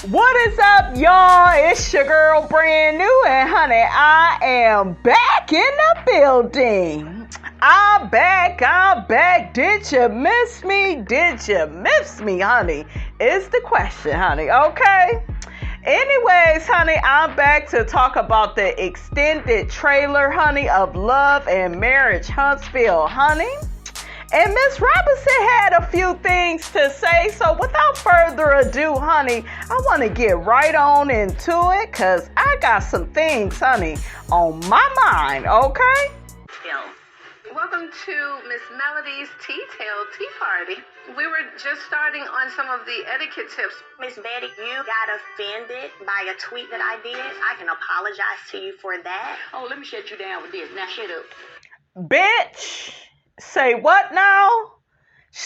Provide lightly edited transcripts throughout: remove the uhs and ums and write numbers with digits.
What is up, y'all? It's your girl, Brand New, and honey, I am back in the building. I'm back. Did you miss me? Honey? Is the question, honey, okay? Anyways, honey, I'm back to talk about the extended trailer, honey, of Love and Marriage Huntsville, honey. And Miss Robinson had a few things to say, so without further ado, honey, I want to get right on into it, because I got some things, honey, on my mind, okay? Welcome to Miss Melody's Tea Party. We were just starting on some of the etiquette tips. Miss Betty, you got offended by a tweet that I did. I can apologize to you for that. Oh, let me shut you down with this. Now shut up. Bitch. Say what now?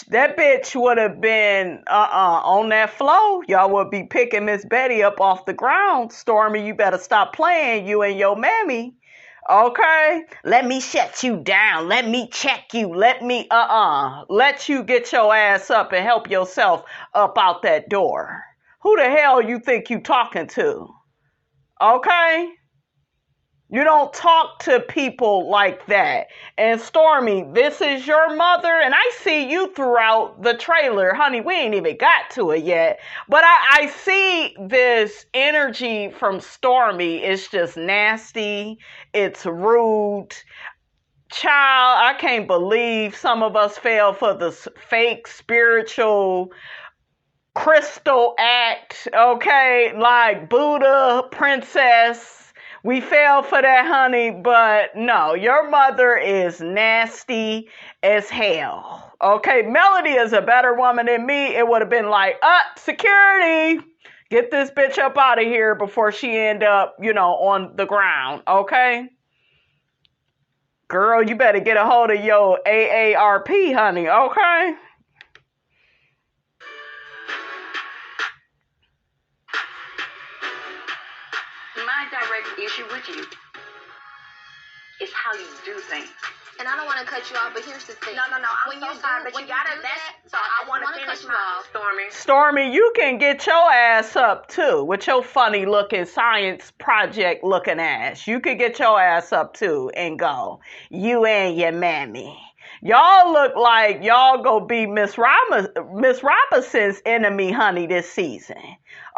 That bitch would have been on that floor. Y'all would be picking Miss Betty up off the ground. Stormy, you better stop playing, you and your mammy. Okay? Let me shut you down. Let me check you. Let you get your ass up and help yourself up out that door. Who the hell you think you talking to? Okay? You don't talk to people like that. And Stormy, this is your mother, and I see you throughout the trailer. Honey, we ain't even got to it yet. But I see this energy from Stormy. It's just nasty. It's rude. Child, I can't believe some of us fell for the fake spiritual crystal act, okay? Like Buddha, princess. We fell for that, honey, but no, your mother is nasty as hell. Okay, Melody is a better woman than me. It would have been like, security, get this bitch up out of here before she end up, on the ground, okay? Girl, you better get a hold of your AARP, honey, okay? My direct issue with you is how you do things. And I don't want to cut you off, but here's the thing. No. I'm so sorry, but you got it. So I want to finish my Stormy. Stormy, you can get your ass up too with your funny looking science project looking ass. You could get your ass up too and go. You and your mammy. Y'all look like y'all go be Miss Robinson's enemy, honey, this season.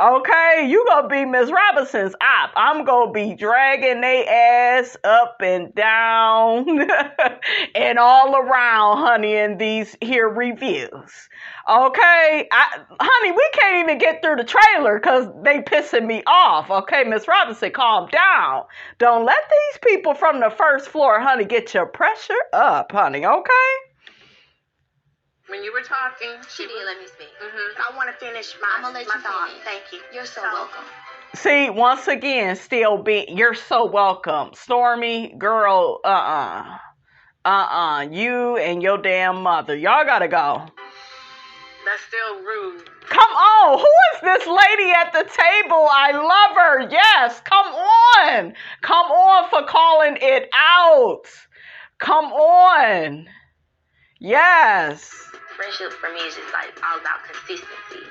Okay? You gonna be Miss Robinson's op. I'm gonna be dragging they ass up and down and all around, honey, in these here reviews. Okay? Honey, we can't even get through the trailer because they pissing me off. Okay, Miss Robinson, calm down. Don't let these people from the first floor, honey, get your pressure up, honey, okay? When you were talking, She did let me speak. I want to finish my I'ma let you thought. finish. Thank you. You're so welcome. See, once again, you're so welcome. Stormy, girl, you and your damn mother. Y'all gotta go. that's still rude. Come on, who is this lady at the table? I love her. Yes, come on. Come on for calling it out. Come on. Yes. Friendship for me is just like all about consistency.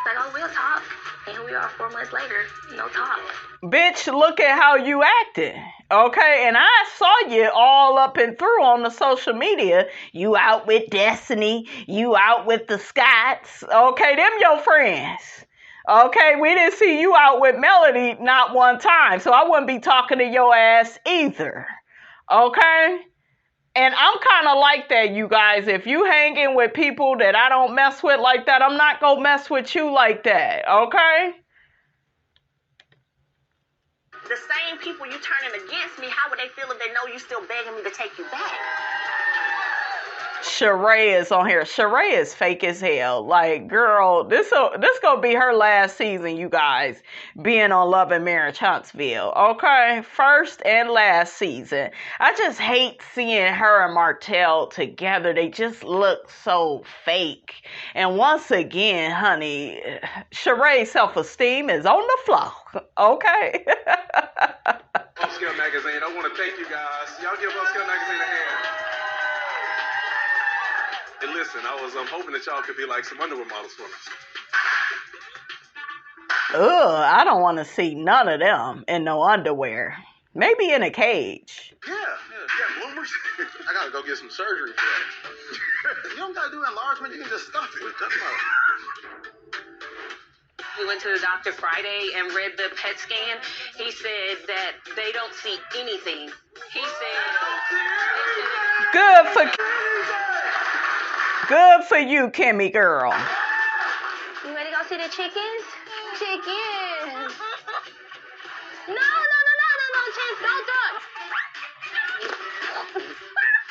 Like, oh, we'll talk. And here we are 4 months later, no talk. Bitch, look at how you acted. Okay, and I saw you all up and through on the social media. You out with Destiny. You out with the Scotts. Okay, them your friends. Okay, we didn't see you out with Melody not one time. So I wouldn't be talking to your ass either. Okay? And I'm kind of like that, you guys. If you hanging with people that I don't mess with like that, I'm not going to mess with you like that. Okay? The same people you turning against me, how would they feel if they know you still begging me to take you back? Sheree is on here. Sheree is fake as hell. Like, girl, this gonna be her last season, you guys, being on Love and Marriage Huntsville. Okay? First and last season. I just hate seeing her and Martell together. They just look so fake. And once again, honey, Sheree's self-esteem is on the floor. Okay? Upscale Magazine, I want to thank you guys. Y'all give Upscale Magazine a hand. And listen, I was hoping that y'all could be like some underwear models for me. Ugh, I don't want to see none of them in no underwear. Maybe in a cage. Yeah, bloomers. I gotta go get some surgery for that. You don't gotta do enlargement, you can just stuff it. We went to the doctor Friday and read the PET scan. He said that they don't see anything. He said Good for you, Kimmy girl. You ready to go see the chickens? Chickens. No, Chance, don't duck.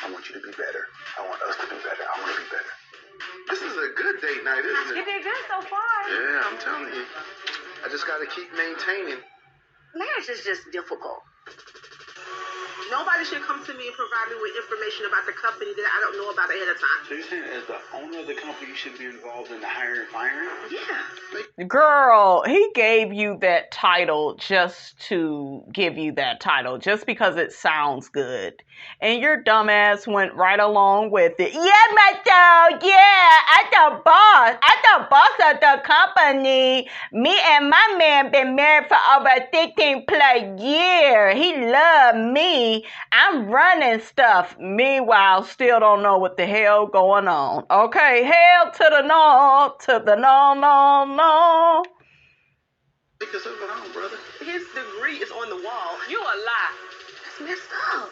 I want you to be better. I want us to be better. I want to be better. This is a good date night, isn't You it? did good so far. Yeah, I'm telling you. I just gotta keep maintaining. marriage is just difficult. Nobody should come to me and provide me with information about the company that I don't know about ahead of time. So you're saying as the owner of the company, you should be involved in the hiring and firing? Yeah. Girl, he gave you that title just to give you that title, just because it sounds good. And your dumbass went right along with it. Yeah, Martell, yeah, I'm the boss of the company. Me and my man been married for over 15 plus years. He loved me. I'm running stuff. Meanwhile, still don't know what the hell going on. Okay, hell to the no, to the no. Take yourself at home, brother. His degree is on the wall. You a lie. That's messed up.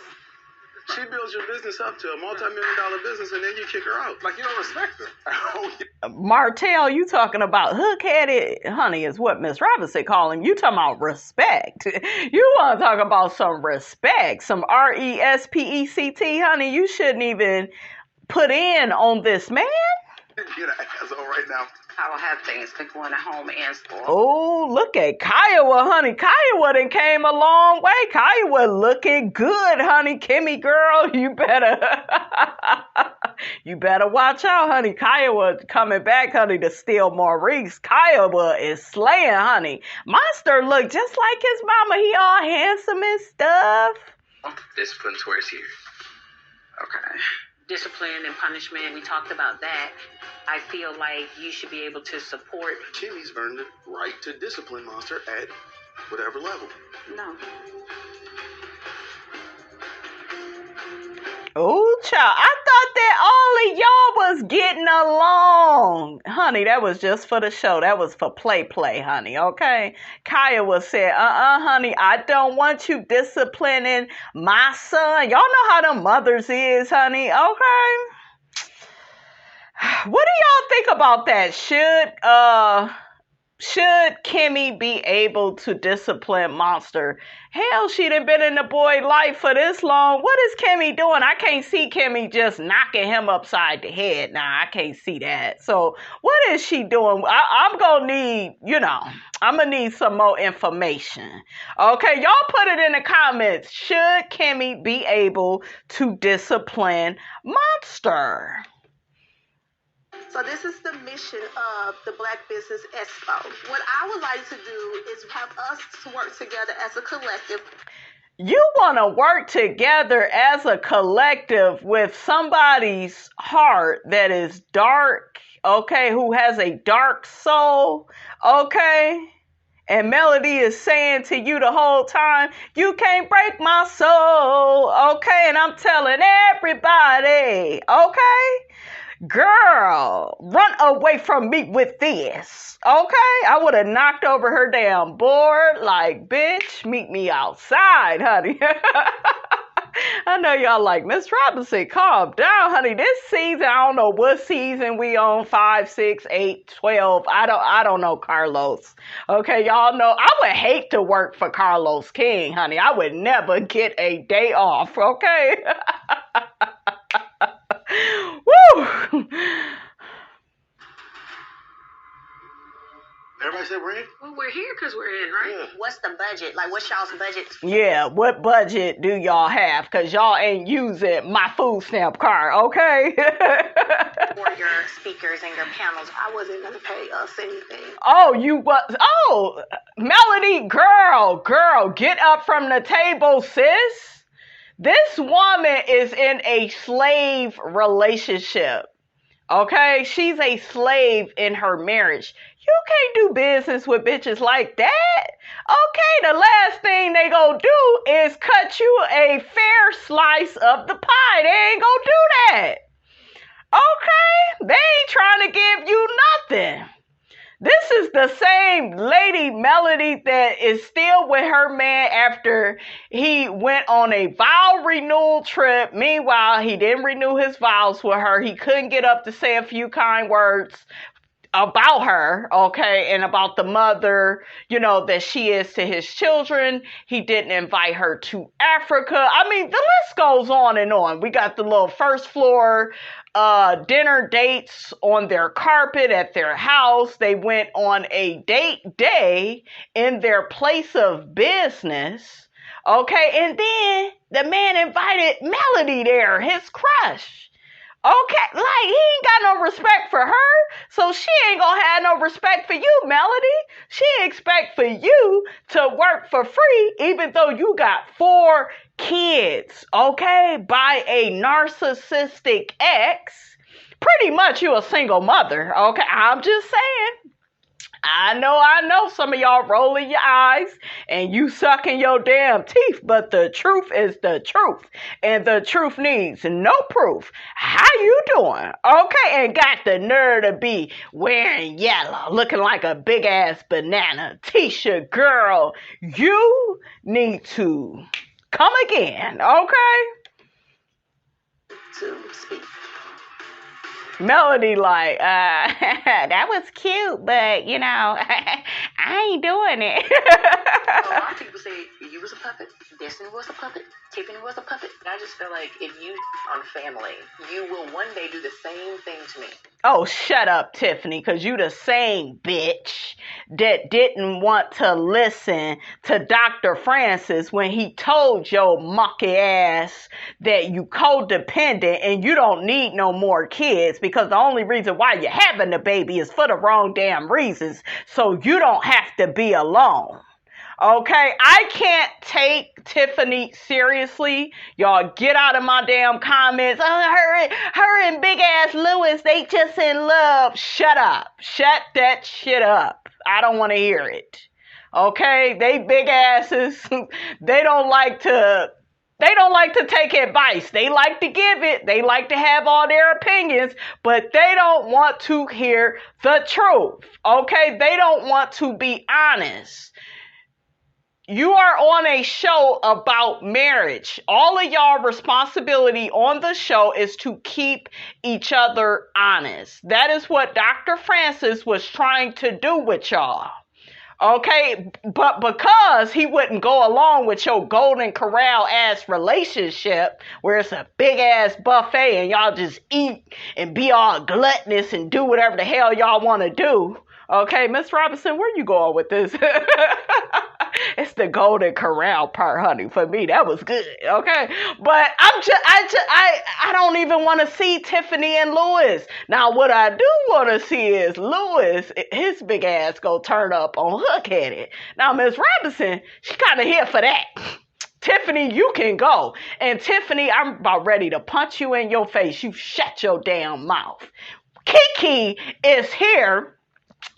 She builds your business up to a multi-million-dollar business, and then you kick her out. Like, you don't respect her. Martell, you talking about hook-headed, honey, is what Miss Robinson call him. You talking about respect. You want to talk about some respect, some respect, honey. You shouldn't even put in on this man. You're an asshole right now. I will have things to go in the home and school. Oh, look at Kiowa, honey. Kiowa done came a long way. Kiowa looking good, honey. Kimmy girl, you better watch out, honey. Kiowa coming back, honey, to steal Maurice. Kiowa is slaying, honey. Monster look just like his mama. He all handsome and stuff. Discipline's where it's here. Okay. Discipline and punishment, we talked about that. I feel like you should be able to support. Kimmy's earned the right to discipline Monster at whatever level. No. Oh, child, I thought that all of y'all was getting along. Honey, that was just for the show. That was for play, honey, okay? Kiowa said, honey, I don't want you disciplining my son. Y'all know how them mothers is, honey, okay? What do y'all think about that? Should Kimmy be able to discipline Monster? Hell, she done been in the boy life for this long. What is Kimmy doing? I can't see Kimmy just knocking him upside the head. Nah, I can't see that. So what is she doing? I'm going to need, I'm going to need some more information. Okay, y'all put it in the comments. Should Kimmy be able to discipline Monster? So this is the mission of the Black Business Expo. What I would like to do is have us work together as a collective. You want to work together as a collective with somebody's heart that is dark, okay, who has a dark soul, okay? And Melody is saying to you the whole time, you can't break my soul, okay? And I'm telling everybody, okay? Girl, run away from me with this, okay? I would have knocked over her damn board like, bitch, meet me outside, honey. I know y'all like, Miss Robinson, calm down, honey. This season, I don't know what season we on, 5, 6, 8, 12. I don't know, Carlos. Okay, y'all know, I would hate to work for Carlos King, honey. I would never get a day off, okay? Woo! Everybody said we're in? Well, we're here because we're in, right? Yeah. What's the budget? Like, what's y'all's budget? Yeah, what budget do y'all have? Because y'all ain't using my food stamp card, okay? For your speakers and your panels. I wasn't going to pay us anything. Oh, Melody, girl, get up from the table, sis. This woman is in a slave relationship, okay? She's a slave in her marriage. You can't do business with bitches like that. Okay, the last thing they gonna do is cut you a fair slice of the pie. They ain't gonna do that. Okay? They ain't trying to give you nothing. This is the same lady Melody that is still with her man after he went on a vow renewal trip. Meanwhile, he didn't renew his vows with her. He couldn't get up to say a few kind words about her, okay, and about the mother, you know, that she is to his children. He didn't invite her to Africa. I mean, the list goes on and on. We got the little first floor dinner dates on their carpet at their house. They went on a date day in their place of business, okay, and then the man invited Melody there, his crush. Okay, like, he ain't got no respect for her, so she ain't gonna have no respect for you, Melody. She expect for you to work for free, even though you got 4 kids, okay, by a narcissistic ex. Pretty much you a single mother, okay? I'm just saying. I know some of y'all rolling your eyes and you sucking your damn teeth, but the truth is the truth, and the truth needs no proof. How you doing? Okay, and got the nerve to be wearing yellow, looking like a big ass banana. Tisha, girl, you need to come again, okay? To speak. Melody like, that was cute, but, you know, I ain't doing it. A lot of people say you was a puppet, Destiny was a puppet, Tiffany was a puppet. I just feel like if you on family, you will one day do the same thing to me. Oh, shut up, Tiffany, because you the same bitch that didn't want to listen to Dr. Francis when he told your monkey ass that you codependent and you don't need no more kids, because the only reason why you're having the baby is for the wrong damn reasons, so you don't have to be alone. Okay, I can't take Tiffany seriously. Y'all get out of my damn comments. Oh, her and big ass Lewis, they just in love. Shut up. Shut that shit up. I don't want to hear it. Okay, they big asses. They don't like to take advice. They like to give it. They like to have all their opinions, but they don't want to hear the truth. Okay, they don't want to be honest. You are on a show about marriage. All of y'all responsibility on the show is to keep each other honest. That is what Dr. Francis was trying to do with y'all. Okay, but because he wouldn't go along with your golden corral ass relationship where it's a big ass buffet and y'all just eat and be all gluttonous and do whatever the hell y'all want to do. Okay, Miss Robinson, where you going with this? It's the golden corral part, honey. For me, that was good. Okay, but I don't even want to see Tiffany and Lewis. Now, what I do want to see is Lewis, his big ass go turn up on Hook-Headed. Now, Miss Robinson, she kind of here for that. Tiffany, you can go. And Tiffany, I'm about ready to punch you in your face. You shut your damn mouth. Kiki is here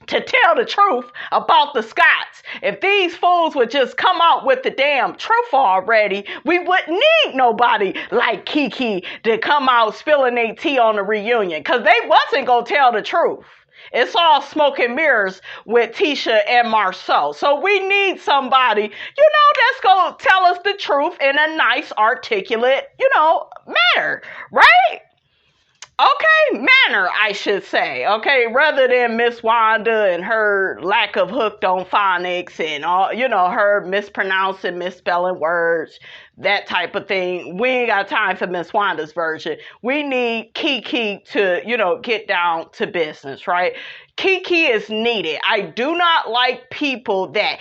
to tell the truth about the Scotts. If these fools would just come out with the damn truth already, we wouldn't need nobody like Kiki to come out spilling their tea on the reunion, because they wasn't going to tell the truth. It's all smoke and mirrors with Tisha and MARSAU. So we need somebody, that's going to tell us the truth in a nice, articulate, manner, right? Okay, manner, I should say. Okay, rather than Miss Wanda and her lack of hooked on phonics and all, her mispronouncing, misspelling words, that type of thing. We ain't got time for Miss Wanda's version. We need Kiki to, get down to business, right? Kiki is needed. I do not like people that,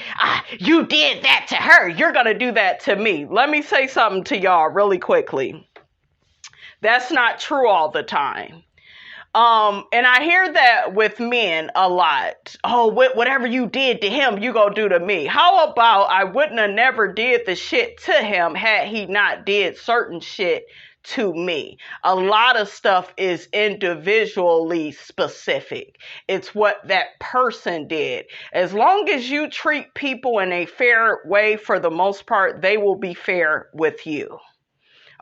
you did that to her, you're going to do that to me. Let me say something to y'all really quickly. That's not true all the time. And I hear that with men a lot. Oh, whatever you did to him, you go do to me. How about I wouldn't have never did the shit to him had he not did certain shit to me. A lot of stuff is individually specific. It's what that person did. As long as you treat people in a fair way, for the most part, they will be fair with you.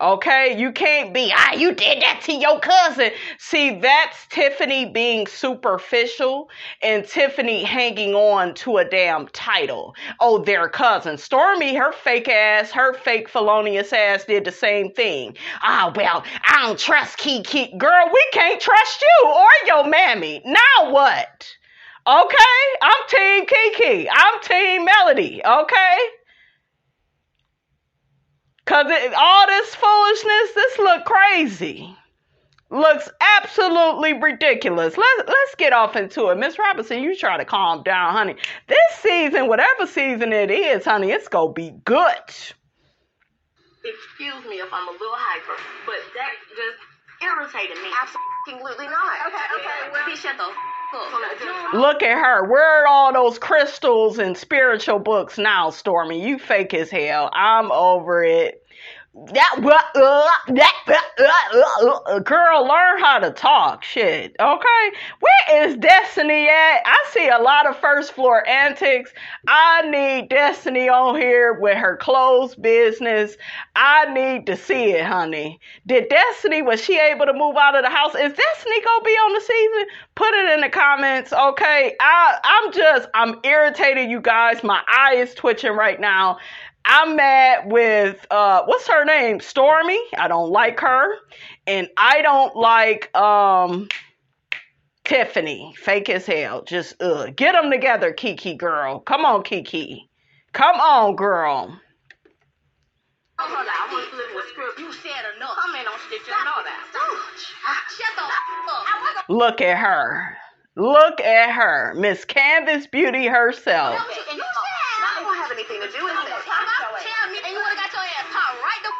Okay, you can't be, you did that to your cousin. See, that's Tiffany being superficial and Tiffany hanging on to a damn title. Oh, their cousin. Stormi, her fake ass, her fake felonious ass did the same thing. Well, I don't trust Kiki. Girl, we can't trust you or your mammy. Now what? Okay, I'm Team Kiki. I'm Team Melody. Okay? Because all this foolishness, this look crazy. Looks absolutely ridiculous. Let's get off into it. Miss Robinson, you try to calm down, honey. This season, whatever season it is, honey, it's going to be good. Excuse me if I'm a little hyper, but that just irritated me. Absolutely not. Okay. Well, shut the fuck. Look at her. Where are all those crystals and spiritual books now, Stormi? You fake as hell. I'm over it. Girl, learn how to talk. Shit. Okay. Where is Destiny at? I see a lot of first floor antics. I need Destiny on here with her clothes business. I need to see it, honey. Was she able to move out of the house? Is Destiny gonna be on the season? Put it in the comments. Okay. I'm irritated, you guys. My eye is twitching right now. I'm mad with, what's her name? Stormi. I don't like her. And I don't like, Tiffany. Fake as hell. Just, get them together, Kiki girl. Come on, Kiki. Come on, girl. Hold on, I want to flip with script. You said enough. Come in on stitch your know that. Shut the fuck up. Look at her. Look at her. Miss Canvas Beauty herself. And you said I don't have anything to do with it. Tell me, and you would have got your ass popped right the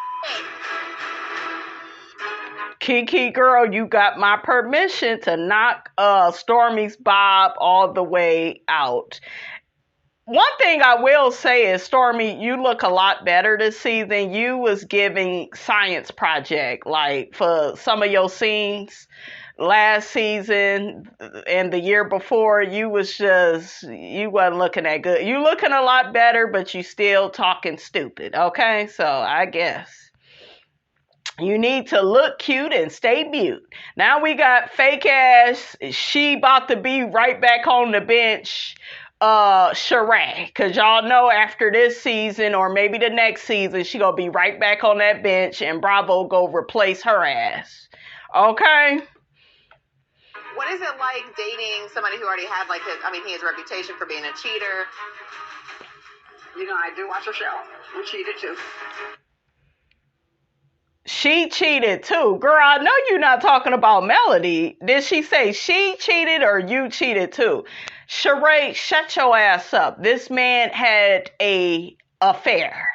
Kiki girl, you got my permission to knock Stormi's bob all the way out. One thing I will say is, Stormi, you look a lot better this season. You was giving science project, like, for some of your scenes. Last season and the year before, you wasn't looking that good. You looking a lot better, but you still talking stupid. Okay, so I guess you need to look cute and stay mute. Now we got fake ass. She about to be right back on the bench. Sheree, because y'all know after this season or maybe the next season, she gonna be right back on that bench, and Bravo go replace her ass. Okay. What is it like dating somebody who already had he has a reputation for being a cheater? You know, I do watch her show. We cheated too. She cheated too. Girl, I know you're not talking about Melody. Did she say she cheated or you cheated too? Sheree, shut your ass up. This man had a affair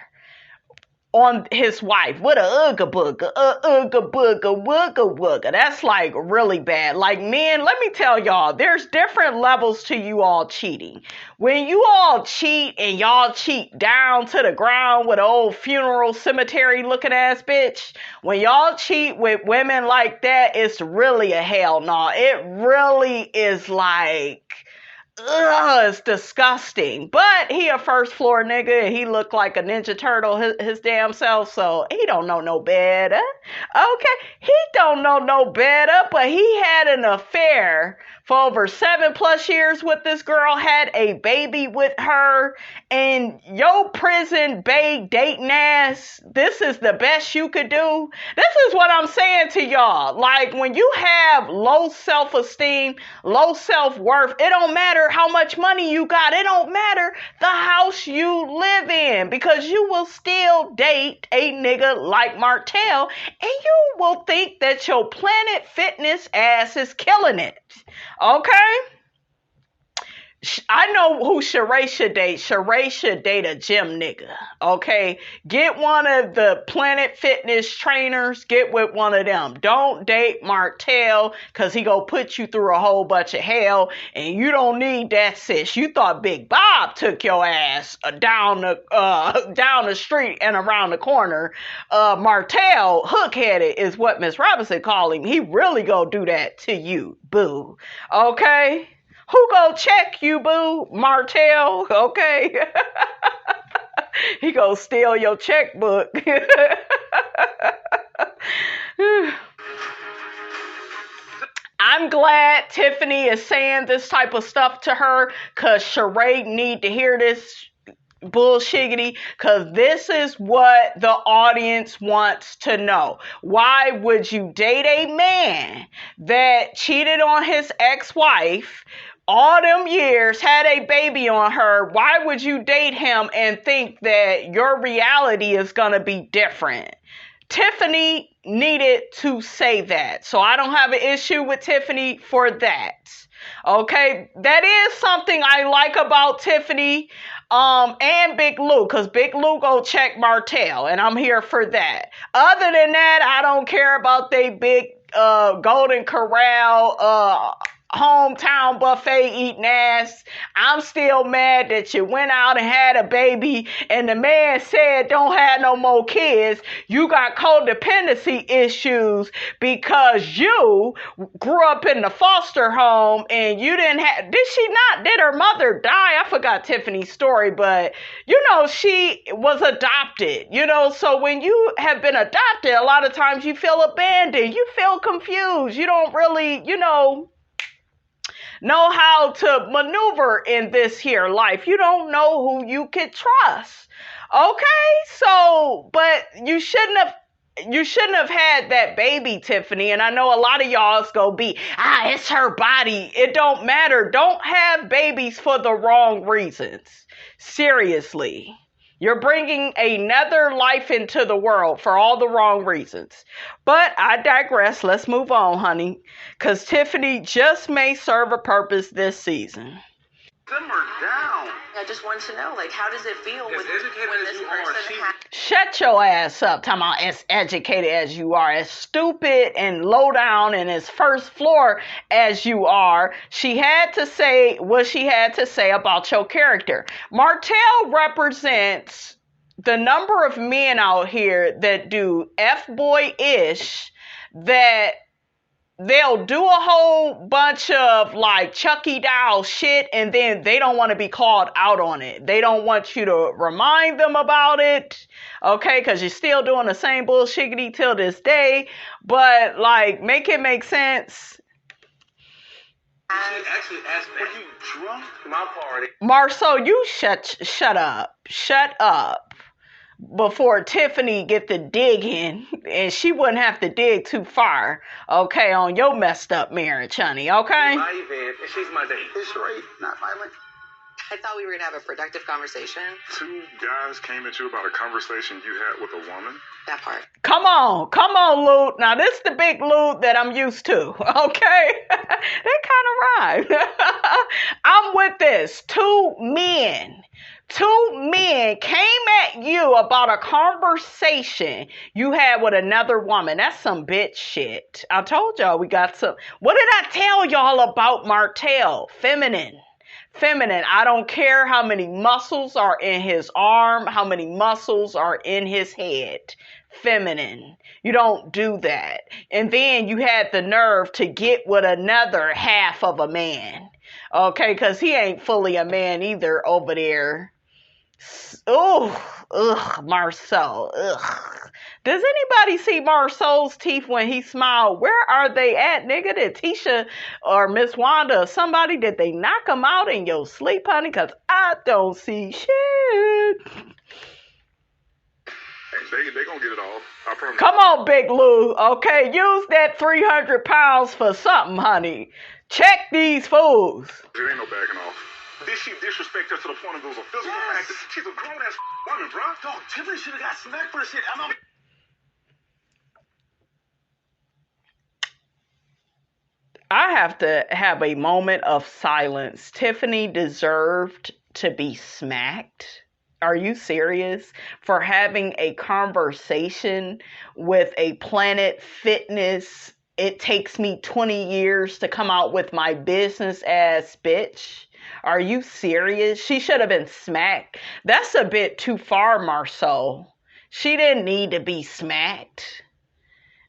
on his wife. What a ooga booga, ooga booga, wooga wooga. That's like really bad. Like, men, let me tell y'all, there's different levels to you all cheating. When you all cheat and y'all cheat down to the ground with an old funeral cemetery looking ass bitch, when y'all cheat with women like that, it's really a hell no. It really is like, it's disgusting. But he a first floor nigga and he looked like a Ninja Turtle his damn self, so he don't know no better. Okay, he don't know no better, but he had an affair for over 7+ years with this girl, had a baby with her, and your prison bae dating ass, this is the best you could do. This is what I'm saying to y'all. Like, when you have low self-esteem, low self-worth, it don't matter how much money you got. It don't matter the house you live in, because you will still date a nigga like Martell, and you will think that your Planet Fitness ass is killing it. Okay? I know who Sheree should date. Sheree should date a gym nigga, okay? Get one of the Planet Fitness trainers. Get with one of them. Don't date Martell, because he gonna put you through a whole bunch of hell, and you don't need that, sis. You thought Big Bob took your ass down the street and around the corner. Martell, hook-headed, is what Miss Robinson called him. He really gonna do that to you, boo. Okay? Who gonna check you, boo? Martell, okay? He gonna steal your checkbook. I'm glad Tiffany is saying this type of stuff to her, because Sheree need to hear this bullshiggity, because this is what the audience wants to know. Why would you date a man that cheated on his ex-wife all them years, had a baby on her? Why would you date him and think that your reality is going to be different? Tiffany needed to say that. So I don't have an issue with Tiffany for that. Okay, that is something I like about Tiffany and Big Lou, because Big Lou go check Martell, and I'm here for that. Other than that, I don't care about they big Golden Corral hometown buffet eating ass. I'm still mad that you went out and had a baby and the man said don't have no more kids. You got codependency issues because you grew up in the foster home and you didn't have, did her mother die? I forgot Tiffany's story, but she was adopted, so when you have been adopted, a lot of times you feel abandoned, you feel confused, you don't really, know how to maneuver in this here life. You don't know who you can trust. Okay, so, but you shouldn't have had that baby, Tiffany. And I know a lot of y'all's gonna be, it's her body. It don't matter. Don't have babies for the wrong reasons. Seriously. You're bringing another life into the world for all the wrong reasons. But I digress. Let's move on, honey. Because Tiffany just may serve a purpose this season. Simmer down. I just wanted to know, how does it feel when this person Shut your ass up, talking about as educated as you are, as stupid and low down and as first floor as you are. She had to say what she had to say about your character. Martell represents the number of men out here that do F-boy-ish, that they'll do a whole bunch of Chucky doll shit, and then they don't want to be called out on it. They don't want you to remind them about it, okay? Because you're still doing the same bullshiggity till this day. But make it make sense. She actually asked me, were you drunk? My party. MARSAU, you shut up. Before Tiffany get to dig in, and she wouldn't have to dig too far, okay, on your messed up marriage, honey, okay? My event, and she's my date. It's right, not violent. I thought we were gonna have a productive conversation. Two guys came at you about a conversation you had with a woman? That part. Come on, Lou. Now, this is the big Lou that I'm used to, okay? They kind of rhyme. I'm with this. Two men came at you about a conversation you had with another woman. That's some bitch shit. I told y'all we got some. What did I tell y'all about Martell? Feminine. I don't care how many muscles are in his arm, how many muscles are in his head. Feminine. You don't do that. And then you had the nerve to get with another half of a man. Okay, because he ain't fully a man either over there. MARSAU. Does anybody see MARSAU's teeth when he smiled? Where are they at, nigga? Did Tisha or Miss Wanda or somebody, did they knock them out in your sleep, honey? Because I don't see shit. They gonna get it off. I promise. Come on, Big Lou. Okay, use that 300 pounds for something, honey. Check these fools. There ain't no backing off. Did she disrespect her to the point of those physical practice? She's a grown-ass woman, bro. Dog, Tiffany should have got smacked for this shit. I have to have a moment of silence. Tiffany deserved to be smacked. Are you serious? For having a conversation with a Planet Fitness, it takes me 20 years to come out with my business ass bitch. Are you serious? She should have been smacked. That's a bit too far, MARSAU. She didn't need to be smacked.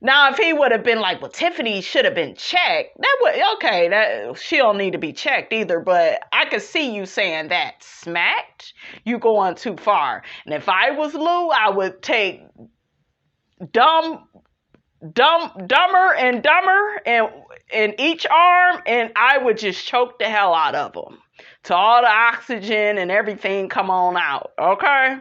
Now, if he would have been like, well, Tiffany should have been checked, that would, okay, that she don't need to be checked either, but I could see you saying that. Smacked? You going too far. And if I was Lou, I would take dumber and dumber in each arm, and I would just choke the hell out of them. To all the oxygen and everything come on out, okay?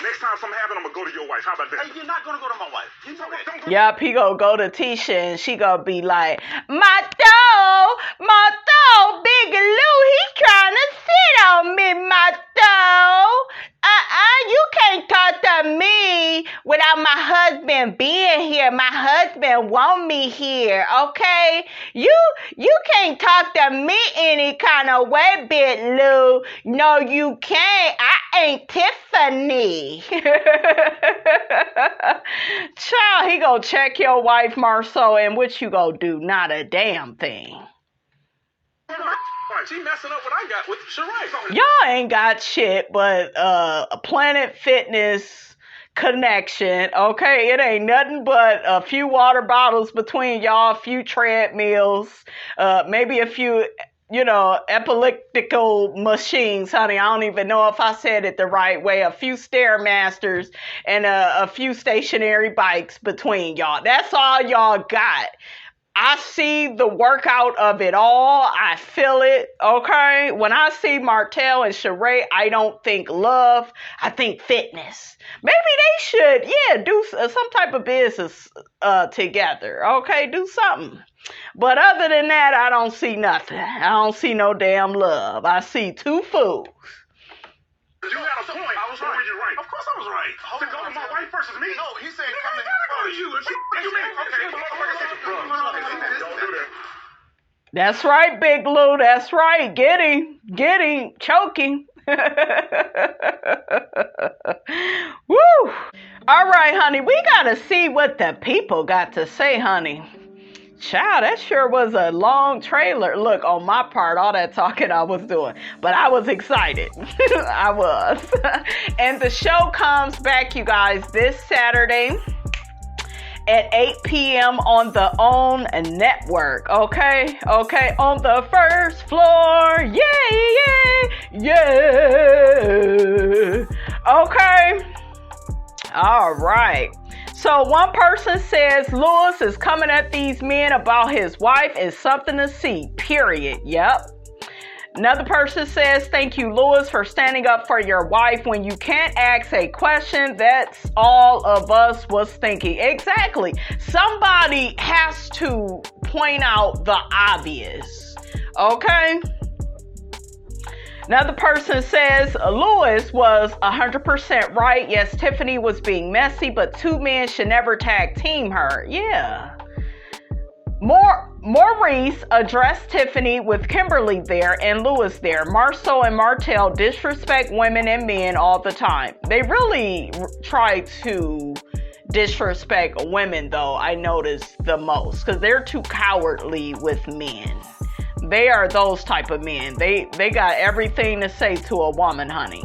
Next time something happens, I'm going to go to your wife. How about that? Hey, you're not going to go to my wife. You know that. Yep, he gonna go to Tisha and she gonna be like, MARTELL, Big Lou, he's trying to sit on me, MARTELL. You can't talk to me without my husband being here. My husband want me here, okay? You can't talk to me any kind of way, Big Lou. No, you can't. I ain't Tiffany. Child, he gonna check your wife, MARSAU, and what you gonna do? Not a damn thing. She messing up what I got with Sheree. Y'all ain't got shit but a Planet Fitness connection, okay? It ain't nothing but a few water bottles between y'all, a few treadmills, maybe a few, elliptical machines, honey. I don't even know if I said it the right way. A few Stairmasters and a few stationary bikes between y'all. That's all y'all got. I see the workout of it all. I feel it, okay? When I see Martell and Sheree, I don't think love. I think fitness. Maybe they should, do some type of business together, okay? Do something. But other than that, I don't see nothing. I don't see no damn love. I see two fools. You got a point. I was right. Were you right? Of course I was right. To go to my wife versus me? No, he's saying come to you. What you mean? Okay. Don't do that. That's right, Big Lou. That's right. Get him. Choke him. Woo. All right, honey. We got to see what the people got to say, honey. Child, that sure was a long trailer. Look, on my part, all that talking I was doing. But I was excited. I was. And the show comes back, you guys, this Saturday at 8 p.m. on the OWN network. Okay? On the first floor. Yeah. Okay? All right. So one person says Lewis is coming at these men about his wife is something to see, period. Yep. Another person says, thank you, Lewis, for standing up for your wife when you can't ask a question. That's all of us was thinking. Exactly. Somebody has to point out the obvious. Okay? Another person says Lewis was 100% right. Yes, Tiffany was being messy, but two men should never tag team her. Yeah. Maurice addressed Tiffany with Kimberly there and Lewis there. MARSAU and Martell disrespect women and men all the time. They really try to disrespect women, though, I notice the most, because they're too cowardly with men. They are those type of men. They got everything to say to a woman, honey.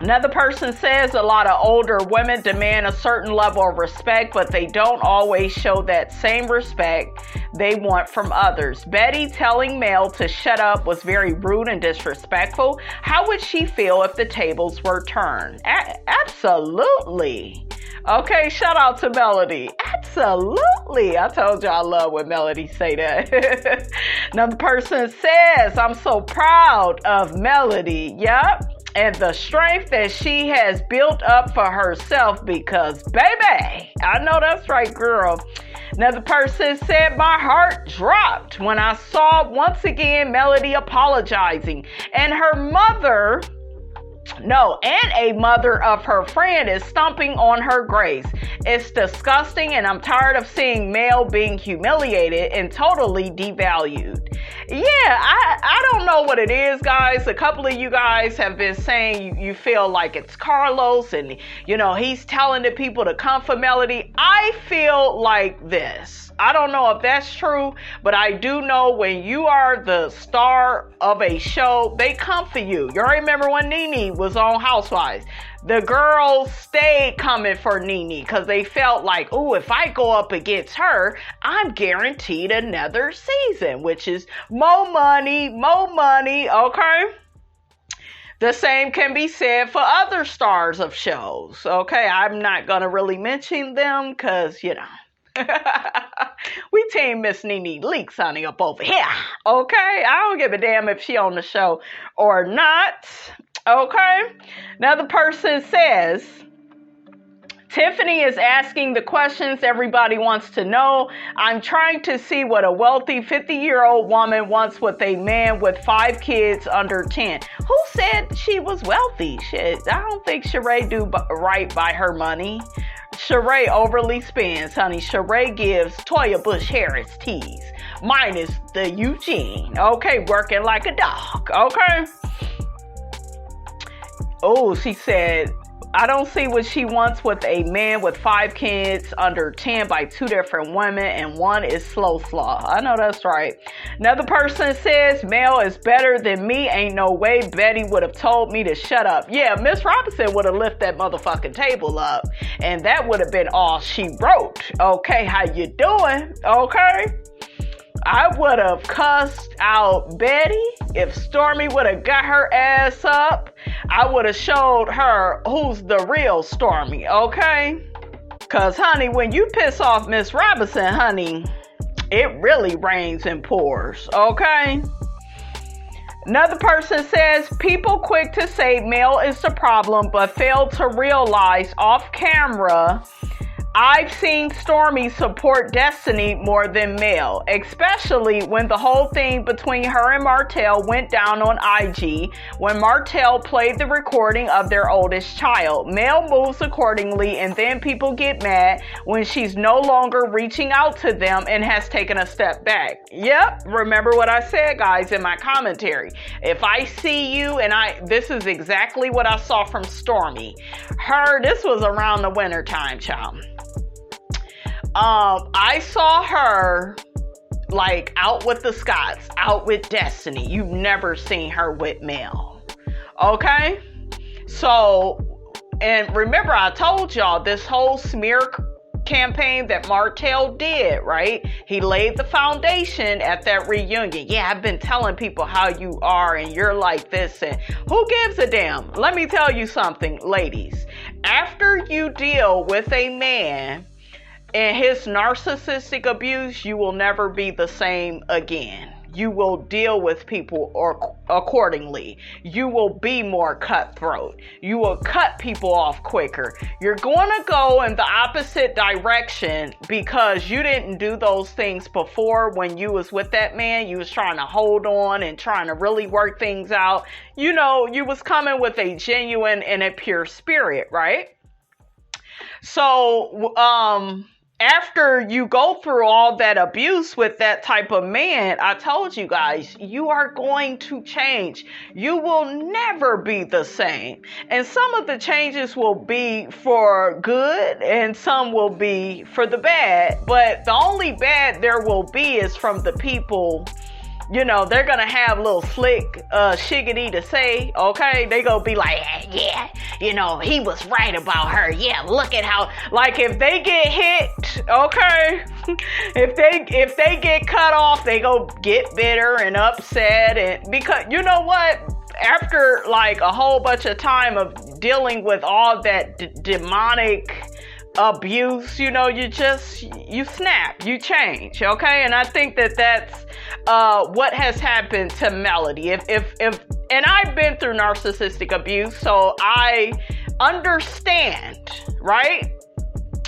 Another person says a lot of older women demand a certain level of respect, but they don't always show that same respect they want from others. Betty telling Mel to shut up was very rude and disrespectful. How would she feel if the tables were turned? Absolutely. Okay, shout out to Melody. Absolutely. I told you I love when Melody say that. Another person says, I'm so proud of Melody. Yep. And the strength that she has built up for herself because, baby, I know that's right, girl. Another person said, my heart dropped when I saw once again Melody apologizing. And her mother No, and a mother of her friend is stomping on her grace. It's disgusting, and I'm tired of seeing Mel being humiliated and totally devalued. Yeah, I don't know what it is, guys. A couple of you guys have been saying you feel like it's Carlos and, you know, he's telling the people to come for Melody. I feel like this. I don't know if that's true, but I do know when you are the star of a show, they come for you. You remember when Nene was on Housewives? The girls stayed coming for Nene because they felt like, oh, if I go up against her, I'm guaranteed another season, which is more money, okay? The same can be said for other stars of shows, okay? I'm not going to really mention them because, you know, we team Miss Nene Leakes, honey, up over here, okay? I don't give a damn if she on the show or not. Okay, another person says, Tiffany is asking the questions everybody wants to know. I'm trying to see what a wealthy 50-year-old woman wants with a man with 5 kids under 10. Who said she was wealthy? Shit, I don't think Sheree do right by her money. Sheree overly spends, honey. Sheree gives Toya Bush Harris teas, minus the Eugene. Okay, working like a dog. Okay. Oh, she said, I don't see what she wants with a man with 5 kids under 10 by 2 different women, and one is slow slaw. I know that's right. Another person says, Mel is better than me. Ain't no way Betty would have told me to shut up. Yeah, Miss Robinson would have lifted that motherfucking table up, and that would have been all she wrote. Okay, how you doing? Okay. I would have cussed out Betty. If Stormy would have got her ass up, I would have showed her who's the real Stormy, okay? Because, honey, when you piss off Miss Robinson, honey, it really rains and pours, okay? Another person says, people quick to say Mel is the problem, but fail to realize off camera, I've seen Stormy support Destiny more than Mel, especially when the whole thing between her and Martell went down on IG when Martell played the recording of their oldest child. Mel moves accordingly, and then people get mad when she's no longer reaching out to them and has taken a step back. Yep, remember what I said, guys, in my commentary. If I see you, and this is exactly what I saw from Stormy. This was around the winter time, child. I saw her like out with the Scots, out with Destiny. You've never seen her with Mel. Okay? So, and remember I told y'all this whole smear campaign that Martell did, right? He laid the foundation at that reunion. Yeah, I've been telling people how you are and you're like this, and who gives a damn? Let me tell you something, ladies. After you deal with a man and his narcissistic abuse, you will never be the same again. You will deal with people accordingly. You will be more cutthroat. You will cut people off quicker. You're going to go in the opposite direction because you didn't do those things before when you was with that man. You was trying to hold on and trying to really work things out. You know, you was coming with a genuine and a pure spirit, right? So, after you go through all that abuse with that type of man, I told you guys, you are going to change. You will never be the same. And some of the changes will be for good and some will be for the bad. But the only bad there will be is from the people. You know, they're going to have little slick shiggity to say, okay? They going to be like, yeah, you know, he was right about her. Yeah, look at how, like, if they get hit, okay? if they get cut off, they go get bitter and upset. And because, you know what? After, like, a whole bunch of time of dealing with all that demonic abuse, you know, you snap, you change, okay? And I think that that's what has happened to Melody. And I've been through narcissistic abuse, so I understand, right?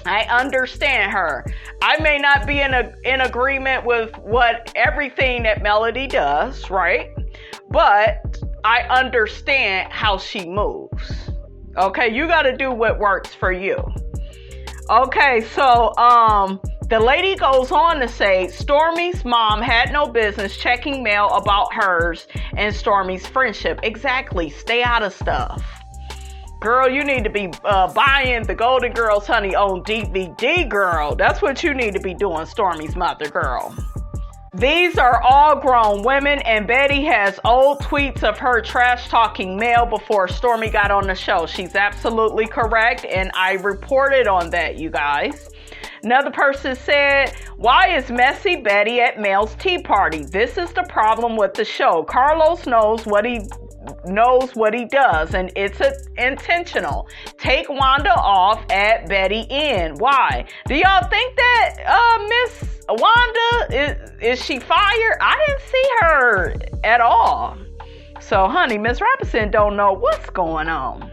I understand her. I may not be in agreement with everything that Melody does, right? But I understand how she moves. Okay, you got to do what works for you. Okay, so the lady goes on to say Stormi's mom had no business checking mail about hers and Stormi's friendship. Exactly. Stay out of stuff. Girl, you need to be buying the Golden Girls, honey, on DVD, girl. That's what you need to be doing, Stormi's mother, girl. These are all grown women, and Betty has old tweets of her trash-talking Mel before Stormi got on the show. She's absolutely correct, and I reported on that, you guys. Another person said, why is Messy Betty at Mel's tea party? This is the problem with the show. Carlos knows what he does, and it's intentional. Take Wanda off, add Betty in. Why? Do y'all think that Miss Wanda is she fired? I didn't see her at all. So, honey, Miss Robinson don't know what's going on.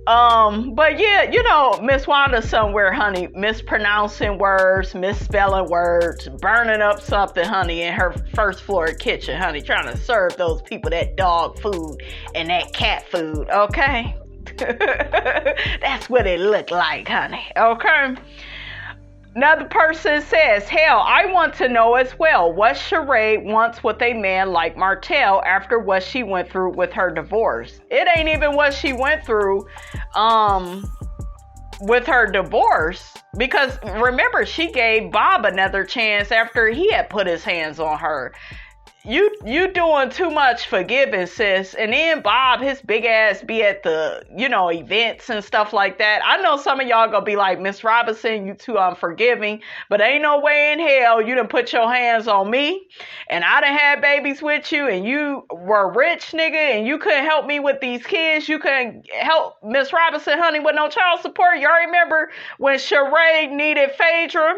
But yeah, you know, Miss Wanda somewhere, honey, mispronouncing words, misspelling words, burning up something, honey, in her first floor kitchen, honey, trying to serve those people that dog food and that cat food, okay? That's what it looked like, honey, okay? Another person says, hell, I want to know as well what Sheree wants with a man like Martell after what she went through with her divorce. It ain't even what she went through with her divorce, because remember, she gave Bob another chance after he had put his hands on her. You doing too much forgiving, sis. And then Bob, his big ass be at the, you know, events and stuff like that. I know some of y'all gonna be like, Miss Robinson, you too unforgiving. But ain't no way in hell you done put your hands on me. And I done had babies with you. And you were rich, nigga. And you couldn't help me with these kids. You couldn't help Miss Robinson, honey, with no child support. Y'all remember when Sheree needed Phaedra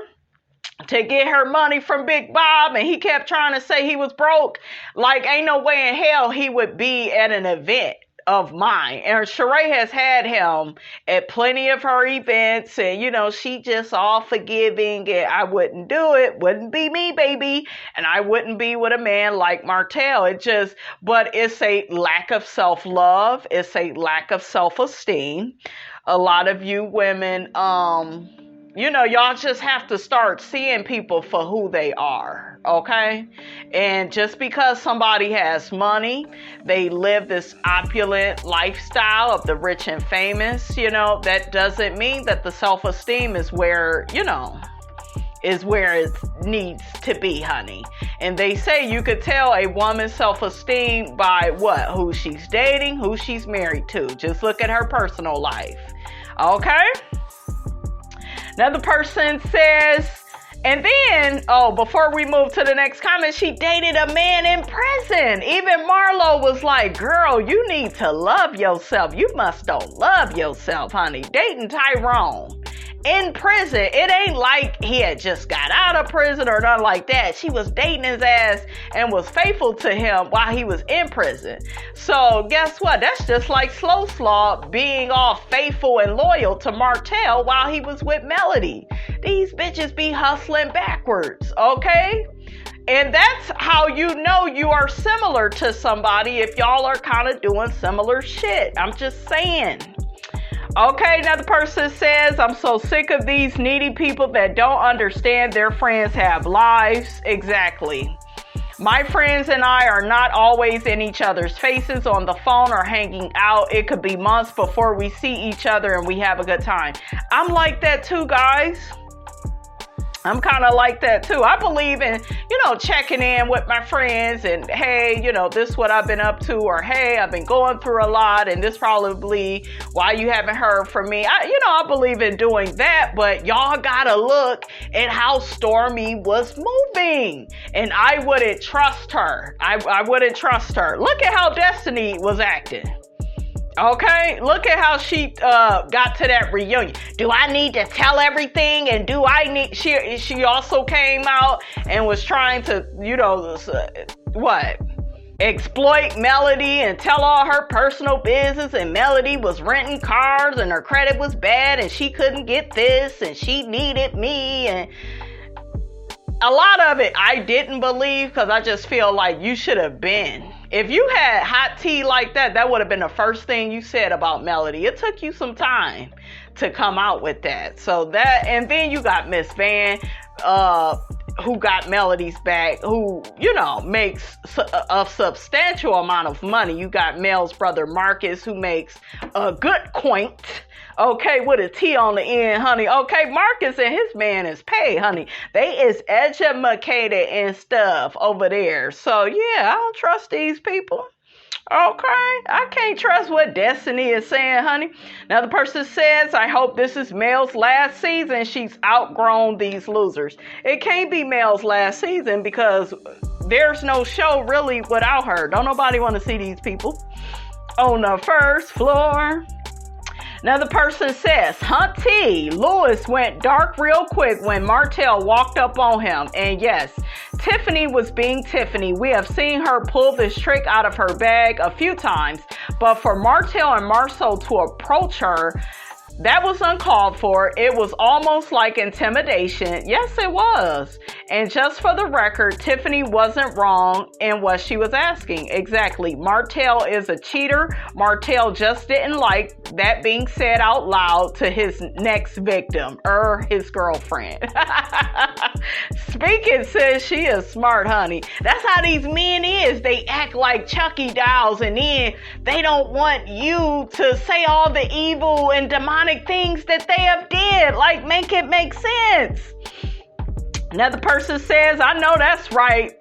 to get her money from Big Bob, and he kept trying to say he was broke? Like, ain't no way in hell he would be at an event of mine. And Sheree has had him at plenty of her events, and, you know, she just all forgiving, and I wouldn't do it. Wouldn't be me, baby. And I wouldn't be with a man like Martell. But it's a lack of self-love. It's a lack of self-esteem. A lot of you women, you know, y'all just have to start seeing people for who they are, okay? And just because somebody has money, they live this opulent lifestyle of the rich and famous, you know, that doesn't mean that the self-esteem is where, you know, is where it needs to be, honey. And they say you could tell a woman's self-esteem by what? Who she's dating, who she's married to. Just look at her personal life, okay? Another person says, and then, before we move to the next comment, she dated a man in prison. Even Marlo was like, girl, you need to love yourself. You must don't love yourself, honey. Dating Tyrone in prison. It ain't like he had just got out of prison or nothing like that. She was dating his ass and was faithful to him while he was in prison. So guess what? That's just like Slow Slaw being all faithful and loyal to Martell while he was with Melody. These bitches be hustling backwards, okay? And that's how you know you are similar to somebody, if y'all are kind of doing similar shit. I'm just saying. Okay, another person says, I'm so sick of these needy people that don't understand their friends have lives. Exactly. My friends and I are not always in each other's faces on the phone or hanging out. It could be months before we see each other and we have a good time. I'm like that too, guys. I'm kind of like that too. I believe in, you know, checking in with my friends and, hey, you know, this is what I've been up to, or hey, I've been going through a lot and this probably why you haven't heard from me. I believe in doing that, but y'all gotta look at how Stormi was moving, and I wouldn't trust her. I wouldn't trust her. Look at how Destiny was acting. Okay, look at how she got to that reunion. Do I need to tell everything? And do I need... She also came out and was trying to, you know, exploit Melody and tell all her personal business, and Melody was renting cars and her credit was bad and she couldn't get this and she needed me, and a lot of it I didn't believe, because I just feel like you should have been If you had hot tea like that, that would have been the first thing you said about Melody. It took you some time to come out with that. So that, and then you got Miss Van, who got Melody's back, who, you know, makes a substantial amount of money. You got Mel's brother Marcus, who makes a good quaint, okay, with a T on the end, honey. Okay, Marcus and his man is paid, honey. They is educated and stuff over there. So, yeah, I don't trust these people. Okay, I can't trust what Destiny is saying, honey. Another person says, I hope this is Mel's last season. She's outgrown these losers. It can't be Mel's last season because there's no show really without her. Don't nobody want to see these people on the first floor. Another person says, Hunty, Lewis went dark real quick when Martell walked up on him. And yes, Tiffany was being Tiffany. We have seen her pull this trick out of her bag a few times. But for Martell and MARSAU to approach her, that was uncalled for. It was almost like intimidation. Yes, it was. And just for the record, Tiffany wasn't wrong in what she was asking. Exactly. Martell is a cheater. Martell just didn't like that being said out loud to his next victim, his girlfriend. Speaking says she is smart, honey. That's how these men is. They act like Chucky dolls, and then they don't want you to say all the evil and demonic things that they have did. Like, make it make sense. Another person says, I know that's right,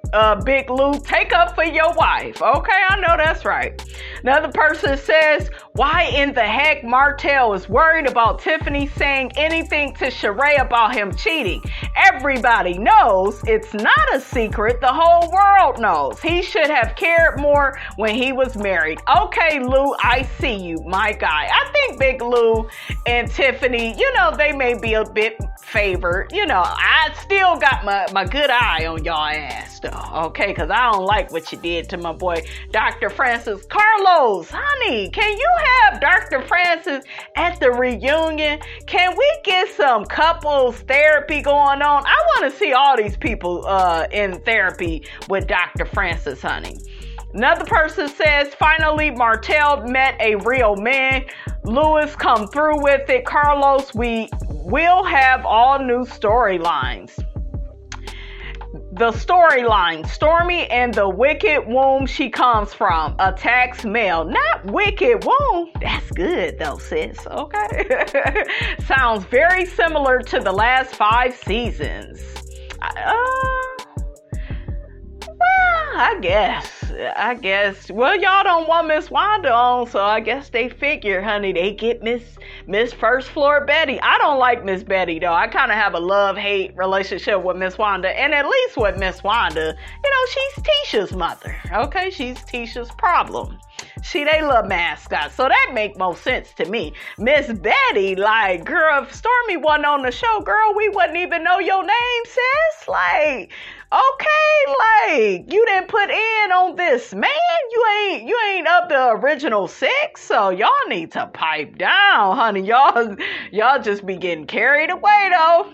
Big Lou. Take up for your wife. Okay, I know that's right. Another person says, why in the heck Martell is worried about Tiffany saying anything to Sheree about him cheating? Everybody knows. It's not a secret. The whole world knows. He should have cared more when he was married. Okay, Lou, I see you, my guy. I think Big Lou and Tiffany, you know, they may be a bit favored. You know, I still got my good eye on y'all ass though, okay? Because I don't like what you did to my boy Dr. Francis. Carlos, honey, can you have Dr. Francis at the reunion? Can we get some couples therapy going on? I want to see all these people in therapy with Dr. Francis, honey. Another person says, finally, Martell met a real man. Lewis come through with it. Carlos, we will have all new storylines. The storyline, Stormy and the wicked womb she comes from, attacks Mel. Not wicked womb. That's good though, sis. Okay. Sounds very similar to the last 5 seasons. I guess. Well, y'all don't want Miss Wanda on, so I guess they figure, honey, they get Miss First Floor Betty. I don't like Miss Betty, though. I kind of have a love-hate relationship with Miss Wanda, and at least with Miss Wanda, you know, she's Tisha's mother, okay? She's Tisha's problem. She they little mascot, so that make more sense to me. Miss Betty, like, girl, if Stormy wasn't on the show, girl, we wouldn't even know your name, sis. Like, okay, like, you didn't put in on this, man. You ain't up the original 6, so y'all need to pipe down, honey. Y'all just be getting carried away, though.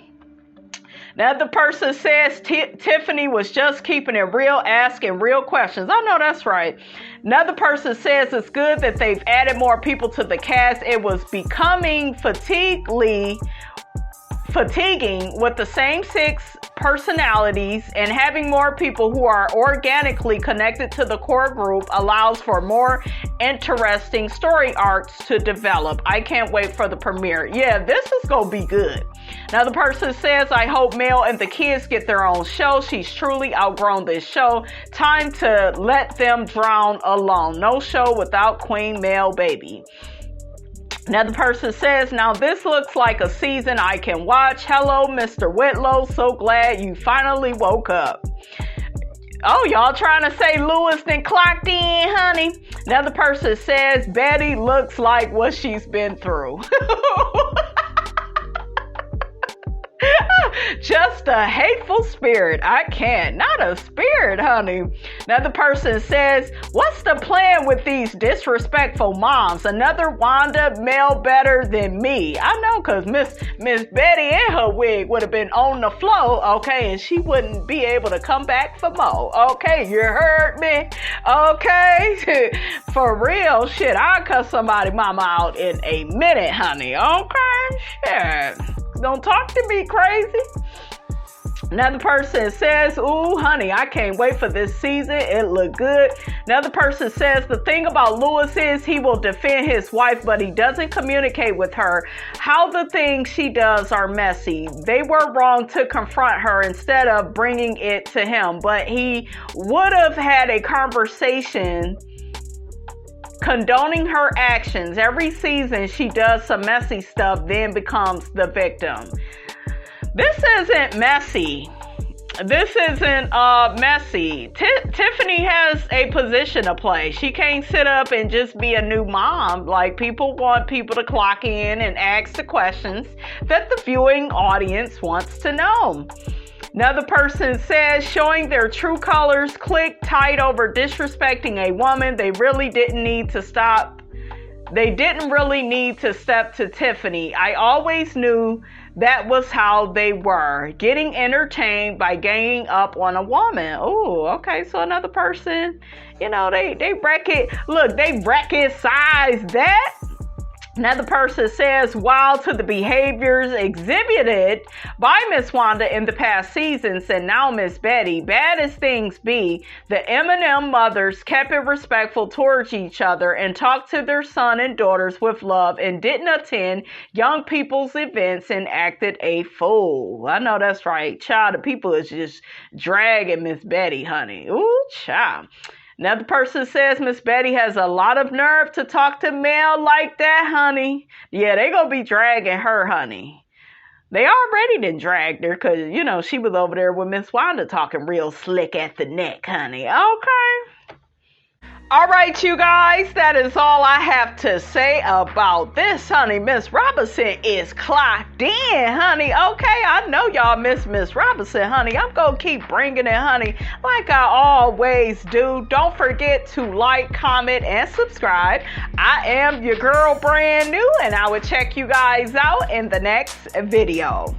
Another person says Tiffany was just keeping it real, asking real questions. I know that's right. Another person says it's good that they've added more people to the cast. It was becoming fatiguing with the same 6 personalities, and having more people who are organically connected to the core group allows for more interesting story arcs to develop. I can't wait for the premiere. Yeah, this is gonna be good. Another person says, I hope Mel and the kids get their own show. She's truly outgrown this show. Time to let them drown alone. No show without Queen Mel, baby. Another person says, now this looks like a season I can watch. Hello, Mr. Whitlow. So glad you finally woke up. Oh, y'all trying to say Lewis then clocked in, honey? Another person says, Betty looks like what she's been through. Just a hateful spirit. I can't. Not a spirit, honey. Another person says, what's the plan with these disrespectful moms? Another Wanda male better than me. I know, because Miss Betty and her wig would have been on the floor, okay, and she wouldn't be able to come back for more. Okay, you heard me? Okay? For real, shit, I'll cut somebody mama out in a minute, honey. Okay? Shit. Don't talk to me crazy. Another person says, ooh, honey, I can't wait for this season. It looked good. Another person says, the thing about Lewis is he will defend his wife, but he doesn't communicate with her. How the things she does are messy. They were wrong to confront her instead of bringing it to him, but he would have had a conversation condoning her actions. Every season she does some messy stuff, then becomes the victim. This isn't messy. This isn't messy. Tiffany has a position to play. She can't sit up and just be a new mom. Like, people want people to clock in and ask the questions that the viewing audience wants to know. Another person says, showing their true colors, click tight over disrespecting a woman. They really didn't need to stop. They didn't really need to step to Tiffany. I always knew that was how they were, getting entertained by ganging up on a woman. Oh, okay. So another person, you know, they recognize that. Another person says, wow to the behaviors exhibited by Miss Wanda in the past seasons and now Miss Betty. Bad as things be, the M&M mothers kept it respectful towards each other and talked to their son and daughters with love and didn't attend young people's events and acted a fool. I know that's right. Child, the people is just dragging Miss Betty, honey. Ooh, child. Another person says Miss Betty has a lot of nerve to talk to Mel like that, honey. Yeah, they gonna be dragging her, honey. They already done dragged her because, you know, she was over there with Miss Wanda talking real slick at the neck, honey. Okay. All right, you guys, that is all I have to say about this, honey. Miss Robinson is clocked in, honey. Okay, I know y'all miss Miss Robinson, honey. I'm going to keep bringing it, honey, like I always do. Don't forget to like, comment, and subscribe. I am your girl, brand new, and I will check you guys out in the next video.